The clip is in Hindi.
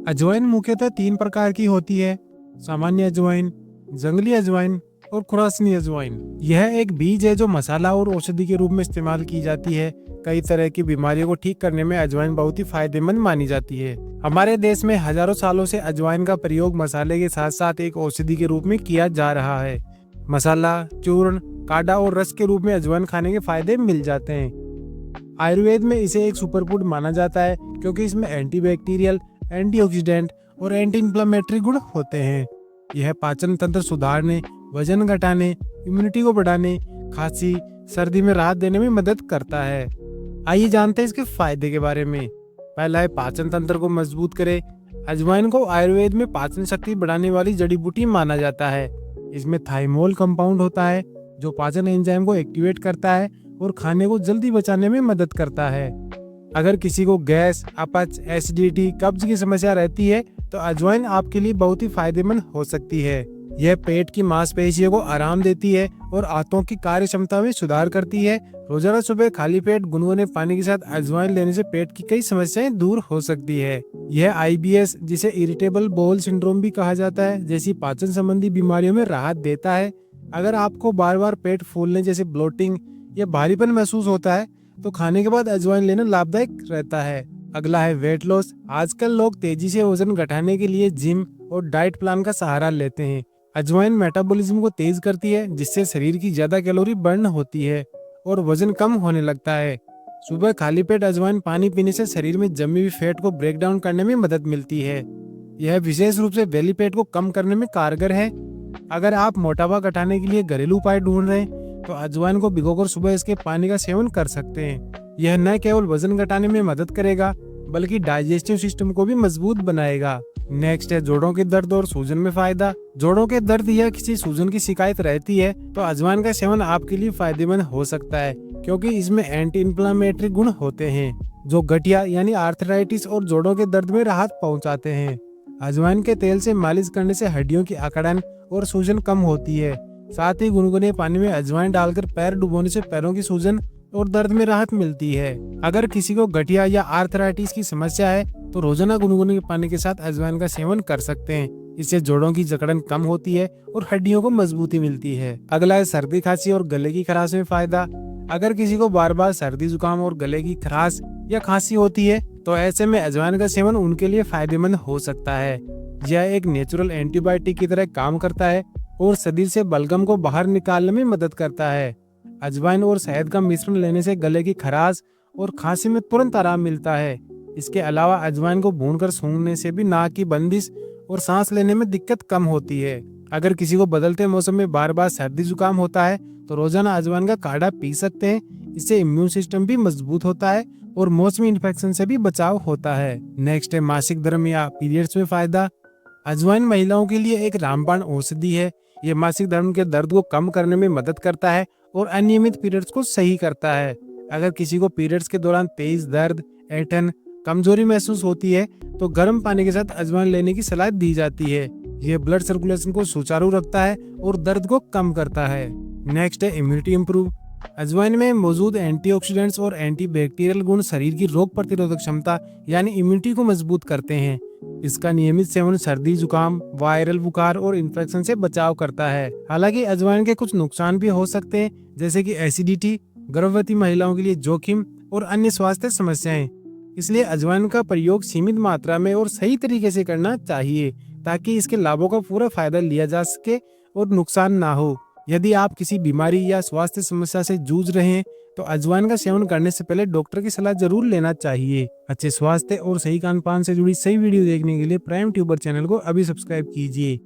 अजवाइन मुख्यतः 3 प्रकार की होती है। सामान्य अजवाइन, जंगली अजवाइन और खुरासनी अजवाइन। यह एक बीज है जो मसाला और औषधि के रूप में इस्तेमाल की जाती है। कई तरह की बीमारियों को ठीक करने में अजवाइन बहुत ही फायदेमंद मानी जाती है। हमारे देश में हजारों सालों से अजवाइन का प्रयोग मसाले के साथ साथ एक औषधि के रूप में किया जा रहा है। मसाला, चूर्ण, काढ़ा और रस के रूप में अजवाइन खाने के फायदे मिल जाते हैं। आयुर्वेद में इसे एक सुपरफूड माना जाता है क्योंकि इसमें एंटीबैक्टीरियल, एंटीऑक्सीडेंट और एंटी इंफ्लेमेटरी गुण होते हैं। यह पाचन तंत्र सुधारने, वजन घटाने, इम्यूनिटी को बढ़ाने, खांसी, सर्दी में राहत देने में मदद करता है। आइए जानते हैं इसके फायदे के बारे में। पहला है पाचन तंत्र को मजबूत करे। अजवाइन को आयुर्वेद में पाचन शक्ति बढ़ाने वाली जड़ी बूटी माना जाता है। इसमें थाइमोल कंपाउंड होता है जो पाचन एंजाइम को एक्टिवेट करता है और खाने को जल्दी पचाने में मदद करता है। अगर किसी को गैस, अपच, एसिडिटी, कब्ज की समस्या रहती है तो अजवाइन आपके लिए बहुत ही फायदेमंद हो सकती है। यह पेट की मांसपेशियों को आराम देती है और आंतों की कार्य क्षमता में सुधार करती है। रोजाना सुबह खाली पेट गुनगुने पानी के साथ अजवाइन लेने से पेट की कई समस्याएं दूर हो सकती है। यह IBS, जिसे इरिटेबल बाउल सिंड्रोम भी कहा जाता है, जैसी पाचन संबंधी बीमारियों में राहत देता है। अगर आपको बार बार पेट फूलने जैसे ब्लोटिंग या भारीपन महसूस होता है तो खाने के बाद अजवाइन लेना लाभदायक रहता है। अगला है वेट लॉस। आजकल लोग तेजी से वजन घटाने के लिए जिम और डाइट प्लान का सहारा लेते हैं। अजवाइन मेटाबॉलिज्म को तेज करती है जिससे शरीर की ज्यादा कैलोरी बर्न होती है और वजन कम होने लगता है। सुबह खाली पेट अजवाइन पानी पीने से शरीर में जमी हुई फैट को ब्रेक डाउन करने में मदद मिलती है। यह विशेष रूप से बेली फैट को कम करने में कारगर है। अगर आप मोटापा घटाने के लिए घरेलू उपाय ढूंढ रहे हैं तो अजवाइन को भिगोकर सुबह इसके पानी का सेवन कर सकते हैं। यह न केवल वजन घटाने में मदद करेगा बल्कि डाइजेस्टिव सिस्टम को भी मजबूत बनाएगा। नेक्स्ट है जोड़ों के दर्द और सूजन में फायदा। जोड़ों के दर्द या किसी सूजन की शिकायत रहती है तो अजवाइन का सेवन आपके लिए फायदेमंद हो सकता है क्योंकि इसमें एंटी इंफ्लेमेटरी गुण होते हैं जो गठिया यानी आर्थराइटिस और जोड़ों के दर्द में राहत पहुंचाते हैं। अजवाइन के तेल से मालिश करने से हड्डियों की अकड़न और सूजन कम होती है। साथ ही गुनगुने पानी में अजवाइन डालकर पैर डुबोने से पैरों की सूजन और दर्द में राहत मिलती है। अगर किसी को गठिया या आर्थराइटिस की समस्या है तो रोजाना गुनगुने पानी के साथ अजवाइन का सेवन कर सकते हैं। इससे जोड़ों की जकड़न कम होती है और हड्डियों को मजबूती मिलती है। अगला है सर्दी, खांसी और गले की खराश में फायदा। अगर किसी को बार बार सर्दी, जुकाम और गले की खराश या खांसी होती है तो ऐसे में अजवाइन का सेवन उनके लिए फायदेमंद हो सकता है। यह एक नेचुरल एंटीबायोटिक की तरह काम करता है और शरीर से बलगम को बाहर निकालने में मदद करता है। अजवाइन और शहद का मिश्रण लेने से गले की खराश और खांसी में तुरंत आराम मिलता है। इसके अलावा अजवाइन को भूनकर सूंघने से भी नाक की बंदिश और सांस लेने में दिक्कत कम होती है। अगर किसी को बदलते मौसम में बार बार सर्दी जुकाम होता है तो रोजाना अजवाइन का काढ़ा पी सकते हैं। इससे इम्यून सिस्टम भी मजबूत होता है और मौसमी इन्फेक्शन से भी बचाव होता है। नेक्स्ट है मासिक धर्म या पीरियड्स में फायदा। अजवाइन महिलाओं के लिए एक रामबाण औषधि है। यह मासिक धर्म के दर्द को कम करने में मदद करता है और अनियमित पीरियड्स को सही करता है। अगर किसी को पीरियड्स के दौरान तेज दर्द, ऐंठन, कमजोरी महसूस होती है तो गर्म पानी के साथ अजवाइन लेने की सलाह दी जाती है। यह ब्लड सर्कुलेशन को सुचारू रखता है और दर्द को कम करता है। नेक्स्ट है इम्यूनिटी इंप्रूव। अजवाइन में मौजूद एंटीऑक्सीडेंट्स और एंटीबैक्टीरियल गुण शरीर की रोग प्रतिरोधक क्षमता यानी इम्यूनिटी को मजबूत करते हैं। इसका नियमित सेवन सर्दी, जुकाम, वायरल बुखार और इन्फेक्शन से बचाव करता है। हालांकि अजवाइन के कुछ नुकसान भी हो सकते हैं जैसे कि एसिडिटी, गर्भवती महिलाओं के लिए जोखिम और अन्य स्वास्थ्य समस्याएं। इसलिए अजवाइन का प्रयोग सीमित मात्रा में और सही तरीके से करना चाहिए ताकि इसके लाभों का पूरा फायदा लिया जा सके और नुकसान ना हो। यदि आप किसी बीमारी या स्वास्थ्य समस्या से जूझ रहे हैं तो अजवाइन का सेवन करने से पहले डॉक्टर की सलाह जरूर लेना चाहिए। अच्छे स्वास्थ्य और सही खान पान से जुड़ी सही वीडियो देखने के लिए प्राइम ट्यूबर चैनल को अभी सब्सक्राइब कीजिए।